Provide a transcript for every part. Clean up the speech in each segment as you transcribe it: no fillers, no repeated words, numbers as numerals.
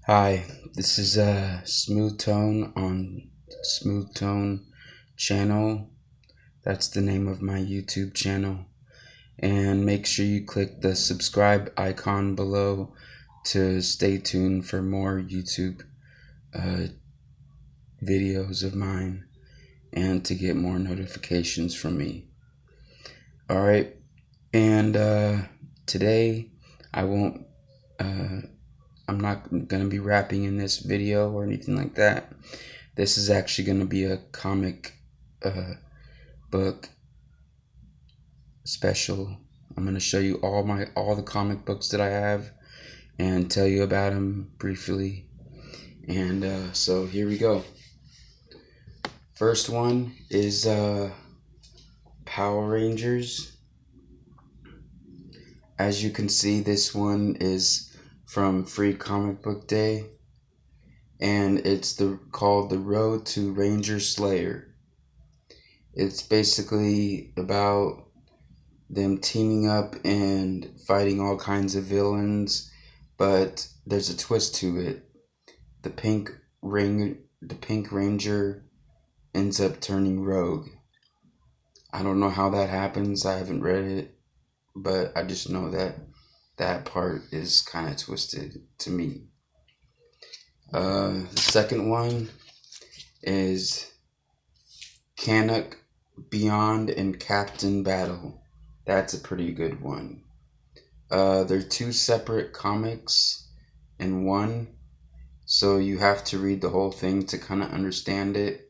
Hi, this is Smooth Tone on Smooth Tone channel. That's the name of my YouTube channel. And make sure you click the subscribe icon below to stay tuned for more YouTube uh, videos of mine and to get more notifications from me. Alright, and today I won't I'm not going to be rapping in this video or anything like that. This is actually going to be a comic book special. I'm going to show you all the comic books that I have and tell you about them briefly. And so here we go. First one is Power Rangers. As you can see, this one is from Free Comic Book Day, and it's called The Road to Ranger Slayer. It's basically about them teaming up and fighting all kinds of villains, but there's a twist to it. The Pink Ranger ends up turning rogue. I don't know how that happens. I haven't read it, but I just know that part is kind of twisted to me. The second one is Canuck, Beyond, and Captain Battle. That's a pretty good one. They're two separate comics in one, so you have to read the whole thing to kind of understand it,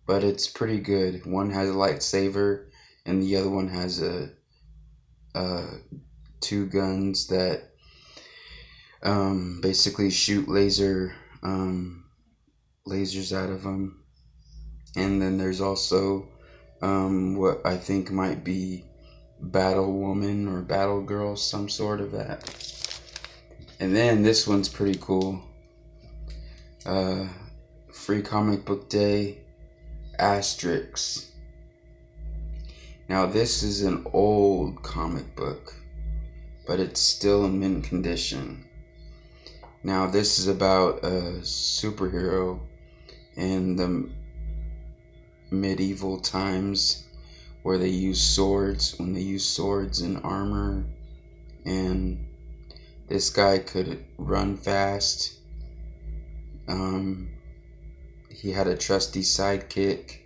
but it's pretty good. One has a lightsaber and the other one has two guns that basically shoot lasers out of them. And then there's also what I think might be Battle Woman or Battle Girl, some sort of that. And then this one's pretty cool. Free Comic Book Day, Asterix. Now this is an old comic book, but it's still in mint condition. Now this is about a superhero in the medieval times where they use swords, and armor, and this guy could run fast. He had a trusty sidekick.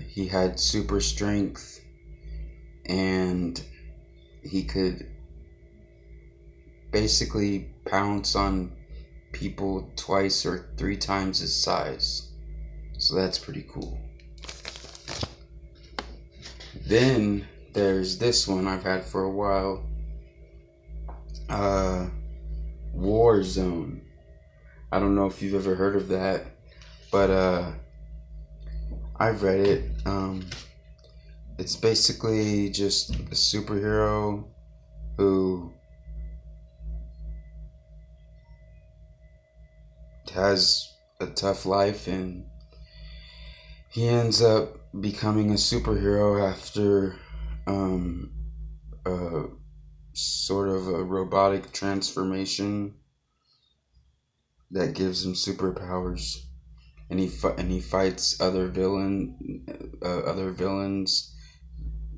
He had super strength, and he could basically pounce on people twice or three times his size. So that's pretty cool. Then there's this one I've had for a while. Warzone. I don't know if you've ever heard of that, but I've read it. It's basically just a superhero who has a tough life, and he ends up becoming a superhero after a sort of a robotic transformation that gives him superpowers, and he fights other villains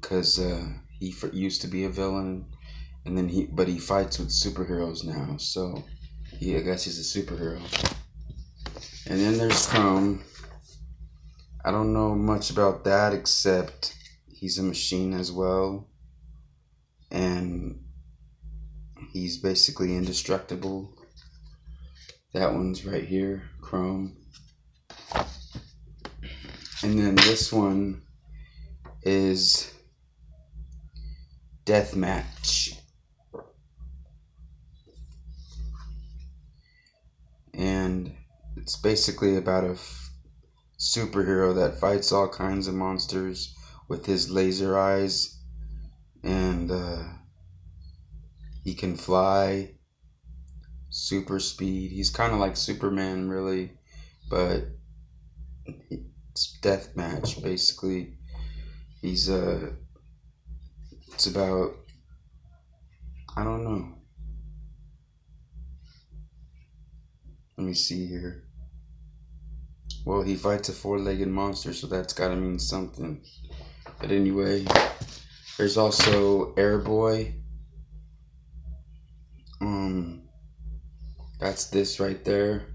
because he used to be a villain, and then he fights with superheroes now, so I guess he's a superhero. And then there's Chrome. I don't know much about that except he's a machine as well, and he's basically indestructible. That one's right here, Chrome. And then this one is Deathmatch. And it's basically about a superhero that fights all kinds of monsters with his laser eyes, and he can fly, super speed. He's kind of like Superman, really, but it's Deathmatch. Basically, it's about, I don't know. Let me see here. Well, he fights a four-legged monster, so that's gotta mean something. But anyway, there's also Airboy. That's this right there.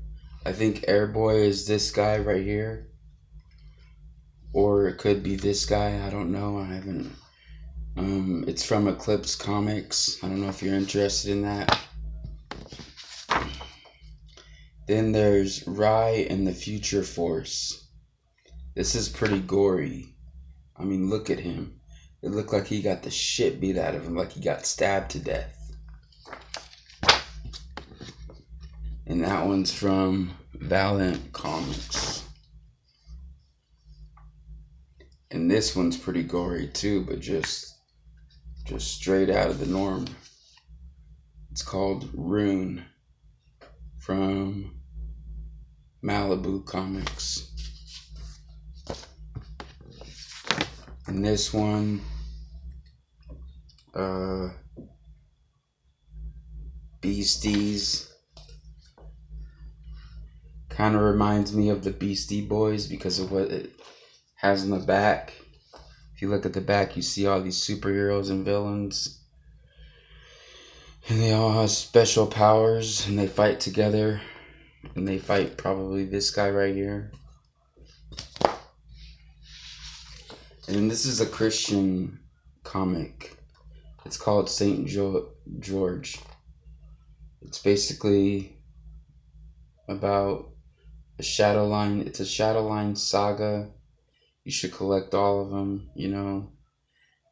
I think Airboy is this guy right here. Or it could be this guy, I don't know. I haven't. It's from Eclipse Comics. I don't know if you're interested in that. Then there's Rye and the Future Force. This is pretty gory. I mean, look at him. It looked like he got the shit beat out of him, like he got stabbed to death. And that one's from Valiant Comics. And this one's pretty gory too, but just straight out of the norm. It's called Rune from Malibu Comics. And this one, Beasties, kind of reminds me of the Beastie Boys because of what it has in the back. If you look at the back, you see all these superheroes and villains. And they all have special powers, and they fight together. And they fight probably this guy right here. And this is a Christian comic. It's called Saint George. It's basically about a Shadowline. It's a Shadowline saga. You should collect all of them, you know,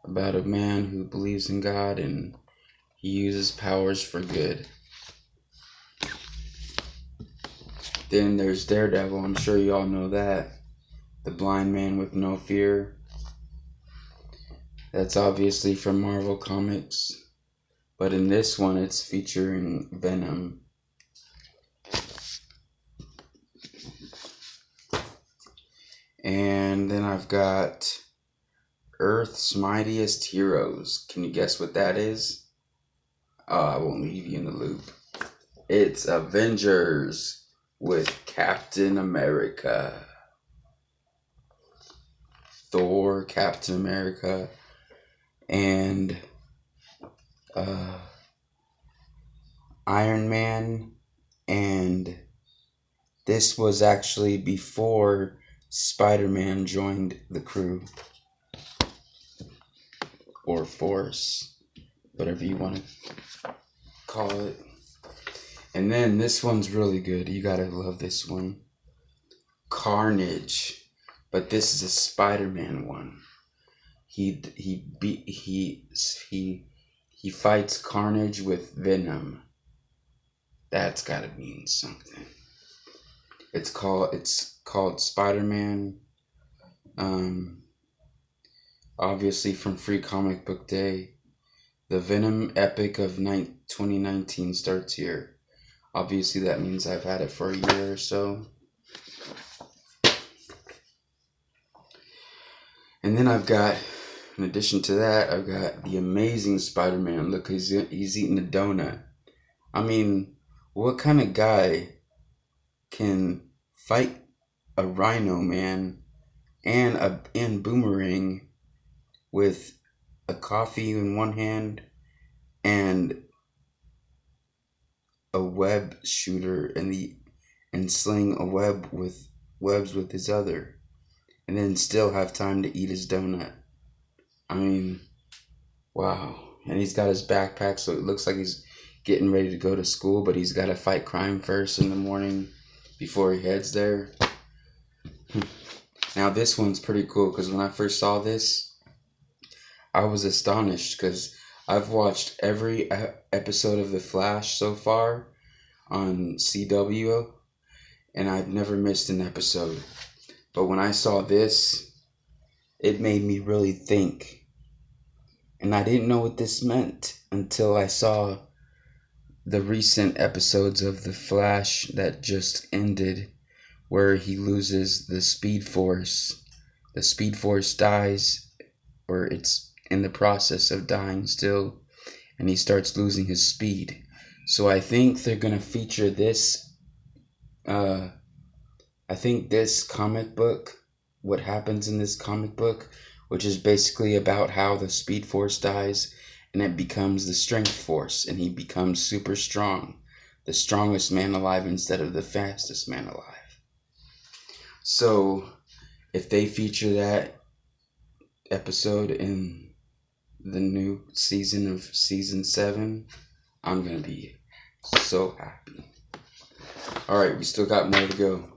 about a man who believes in God and he uses powers for good. Then there's Daredevil. I'm sure you all know that. The blind man with no fear. That's obviously from Marvel Comics. But in this one, it's featuring Venom. And then I've got Earth's Mightiest Heroes. Can you guess what that is? Oh, I won't leave you in the loop. It's Avengers with Captain America. Thor, Captain America, and Iron Man. And this was actually before SpiderMan joined the crew. Or force. Whatever you want to call it. And then this one's really good. You gotta love this one. Carnage. But this is a Spider-Man one. He fights Carnage with Venom. That's gotta mean something. It's called Spider-Man. Obviously from Free Comic Book Day. The Venom Epic of 2019 starts here. Obviously that means I've had it for a year or so. And then I've got, in addition to that, I've got the Amazing Spider-Man. Look, he's eating a donut. I mean, what kind of guy can fight a rhino, man, and Boomerang with a coffee in one hand and a web shooter and sling a webs with his other, and then still have time to eat his donut? I mean, wow. And he's got his backpack, so it looks like he's getting ready to go to school, but he's got to fight crime first in the morning before he heads there. Now this one's pretty cool because when I first saw this, I was astonished because I've watched every episode of The Flash so far on CW, and I've never missed an episode. But when I saw this, it made me really think. And I didn't know what this meant until I saw the recent episodes of The Flash that just ended, where he loses the Speed Force. The Speed Force dies, or it's in the process of dying still, and he starts losing his speed. So I think they're going to feature this I think this comic book, what happens in this comic book, which is basically about how the Speed Force dies and it becomes the Strength Force, and he becomes super strong, the strongest man alive instead of the fastest man alive. So if they feature that episode in the new season of season 7, I'm gonna be so happy. Alright, we still got more to go.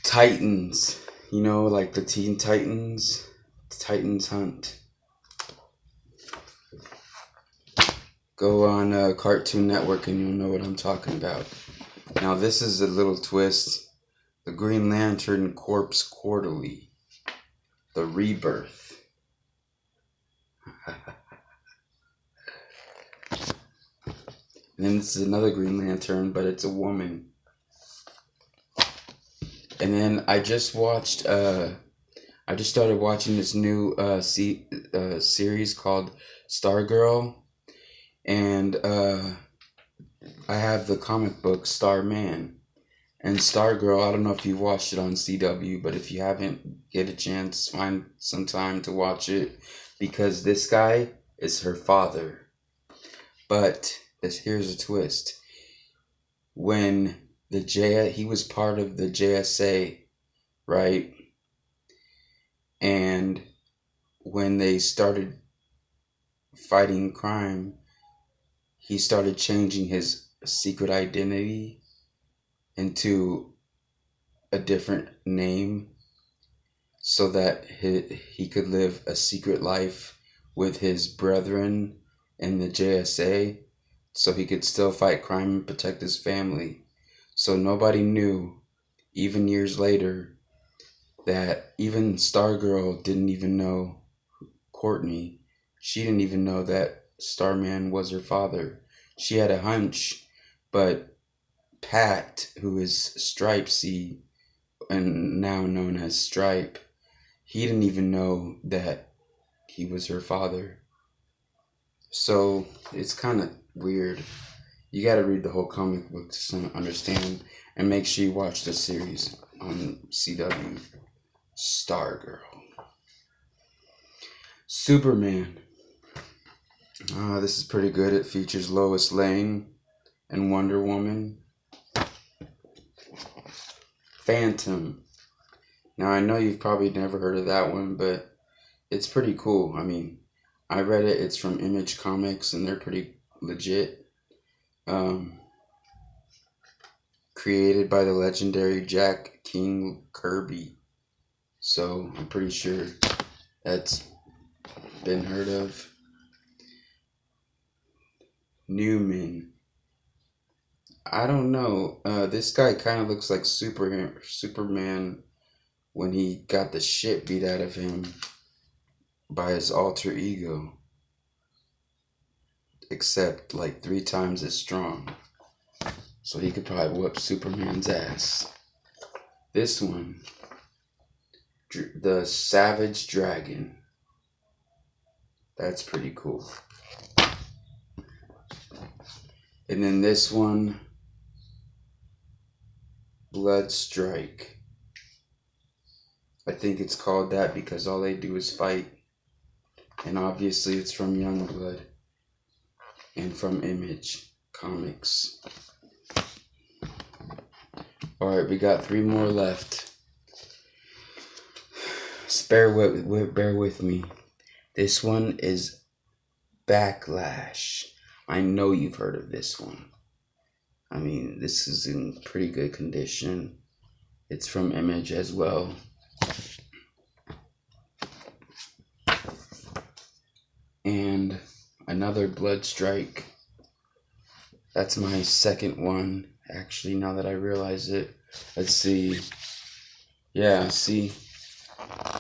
Titans, you know, like the Teen Titans, Titans Hunt. Go on Cartoon Network and you'll know what I'm talking about. Now this is a little twist. The Green Lantern Corps Quarterly. The Rebirth. And then this is another Green Lantern, but it's a woman. And then I just started watching this new series called Stargirl. And I have the comic book Starman. And Stargirl, I don't know if you watched it on CW, but if you haven't, get a chance, find some time to watch it. Because this guy is her father. But here's a twist. When he was part of the JSA, right? And when they started fighting crime, he started changing his secret identity into a different name so that he could live a secret life with his brethren in the JSA, so he could still fight crime and protect his family. So nobody knew, even years later, that even Stargirl didn't even know Courtney. She didn't even know that Starman was her father. She had a hunch, but Pat, who is Stripe Seed, and now known as Stripe, he didn't even know that he was her father. So it's kind of weird. You got to read the whole comic book to understand, and make sure you watch the series on CW. Stargirl. Superman. This is pretty good. It features Lois Lane and Wonder Woman. Phantom. Now I know you've probably never heard of that one, but it's pretty cool. I mean, I read it. It's from Image Comics, and they're pretty legit. Created by the legendary Jack King Kirby. So I'm pretty sure that's been heard of. Newman. I don't know. This guy kind of looks like Superman when he got the shit beat out of him by his alter ego. Except like 3 times as strong. So he could probably whoop Superman's ass. This one. The Savage Dragon. That's pretty cool. And then this one. Blood Strike. I think it's called that because all they do is fight. And obviously it's from Youngblood. And from Image Comics. Alright, we got 3 more left. Bear with me. This one is Backlash. I know you've heard of this one. I mean, this is in pretty good condition. It's from Image as well. And another Blood Strike. That's my second one. Actually, now that I realize it. Let's see. Yeah, see.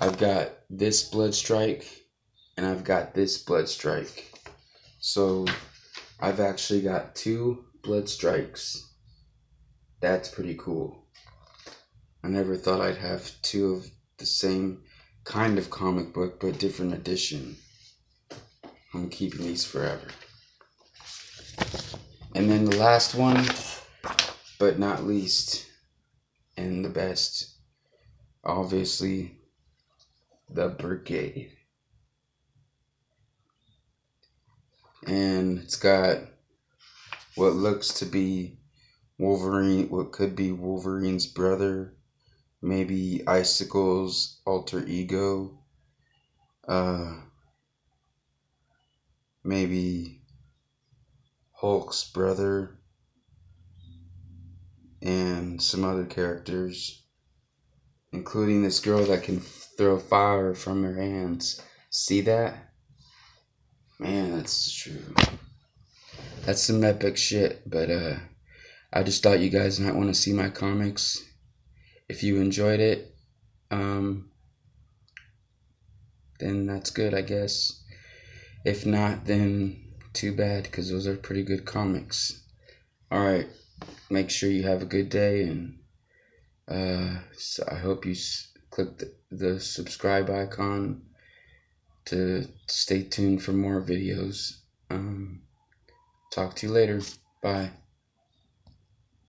I've got this Blood Strike. And I've got this Blood Strike. So, I've actually got 2 Blood Strikes. That's pretty cool. I never thought I'd have 2 of the same kind of comic book, but different edition. I'm keeping these forever. And then the last one but not least, and the best, obviously, the Brigade. And it's got what looks to be Wolverine, what could be Wolverine's brother, maybe Icicle's alter ego, maybe Hulk's brother, and some other characters, including this girl that can throw fire from her hands. See that? Man, that's true. That's some epic shit, but I just thought you guys might want to see my comics. If you enjoyed it, then that's good, I guess. If not, then too bad, because those are pretty good comics. Alright, make sure you have a good day, and so I hope you click the subscribe icon to stay tuned for more videos. Talk to you later. Bye.